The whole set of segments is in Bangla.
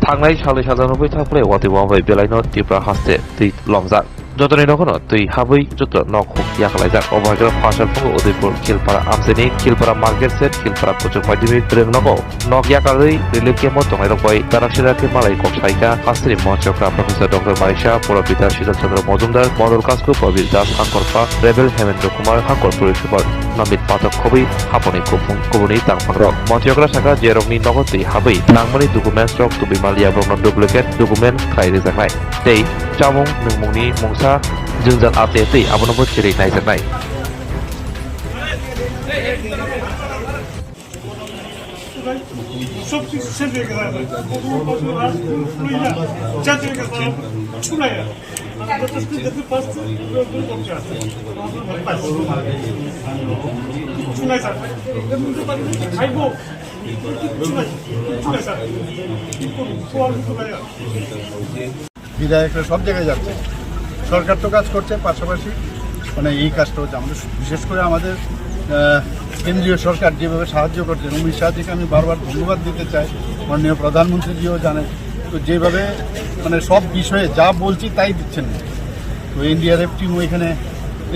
थांनाय साल 97 थाखुले वाति वाबै बेलायनो तिब्रा हास्ते तै लमजाक जतनि नखनो तै हाबै जत नख याखलायजाक अबायग्रा फासल फुंगो उदयपुर खिलपारा आमसेनि खिलपारा मार्केट सेट खिलपारा पुचुक माइदिनि रेंग नगो नख याकालै रिलिफ केमो तंगाय रखबाय दारासिरा के मालाय कक्साइका हास्त्रि मचक्रा प्रोफेसर डॉक्टर बाइशा पुरबिता शीतल चंद्र मजुमदार मदल कास्कु प्रबीर दास हांकरपा रेबेल हेमेंद्र कुमार हांकर पुलिसुपार नामित पाठक खबै हापनि कुबुनि तांफांरक मचक्रा साका जेरकनि नगति हाबै नांमनि डकुमेन्टस रक तुबिमालिया ब्रनो डुप्लिकेट डकुमेन्ट खायरि जानाय तै चामुं नोंमुंनि मुंसा जोंजों आते तै आबनबो थिरै नायजानाय বিধায়করা সব জায়গায় যাচ্ছে, সরকার তো কাজ করছে, পাশাপাশি মানে এই কাজটা হচ্ছে আমাদের, বিশেষ করে আমাদের কেন্দ্রীয় সরকার যেভাবে সাহায্য করছেন, অমিত শাহজিকে আমি বারবার ধন্যবাদ দিতে চাই। মাননীয় প্রধানমন্ত্রীজিও জানেন, তো যেভাবে মানে সব বিষয়ে যা বলছি তাই দিচ্ছেন। তো এনডিআরএফ টিমও এখানে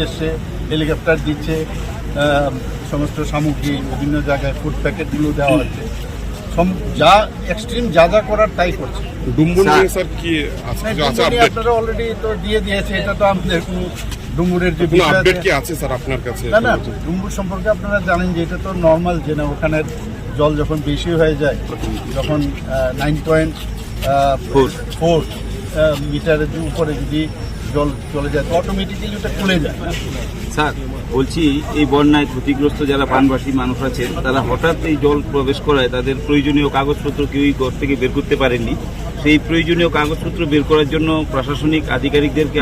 এসছে, হেলিকপ্টার দিচ্ছে, সমস্ত সামগ্রী বিভিন্ন জায়গায় ফুড প্যাকেটগুলো দেওয়া হচ্ছে, যা এক্সট্রিম যা যা করার তাই করছে। আপনারা অলরেডি তো দিয়ে দিয়েছে, এটা তো আমাদের কোনো ডুম্বুরের যে বিষয় আছে স্যার আপনার কাছে, না ডুম্বুর সম্পর্কে আপনারা জানেন যে এটা তো নর্মাল, যে না ওখানের জল যখন বেশি হয়ে যায়, যখন 9.4 মিটারের উপরে যদি জল চলে যায় তো অটোমেটিক্যালি ওটা খুলে যায়। স্যার বলছি, এই বন্যায় ক্ষতিগ্রস্ত যারা বানবাসী মানুষ আছেন, তারা হঠাৎ এই জল প্রবেশ করায় তাদের প্রয়োজনীয় কাগজপত্র কেউই ঘর থেকে বের করতে পারেননি। সেই প্রয়োজনীয় কাগজপত্র বের করার জন্য প্রশাসনিক আধিকারিকদেরকে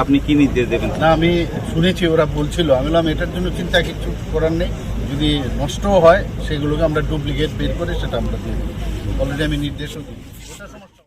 আপনি কি নির্দেশ দেবেন? না, আমি শুনেছি ওরা বলছিল, আমি বললাম এটার জন্য চিন্তা কিছু করার নেই, যদি নষ্ট হয় সেগুলোকে আমরা ডুপ্লিকেট বের করে সেটা আমরা দিয়ে দিই। অলরেডি আমি নির্দেশও দিই।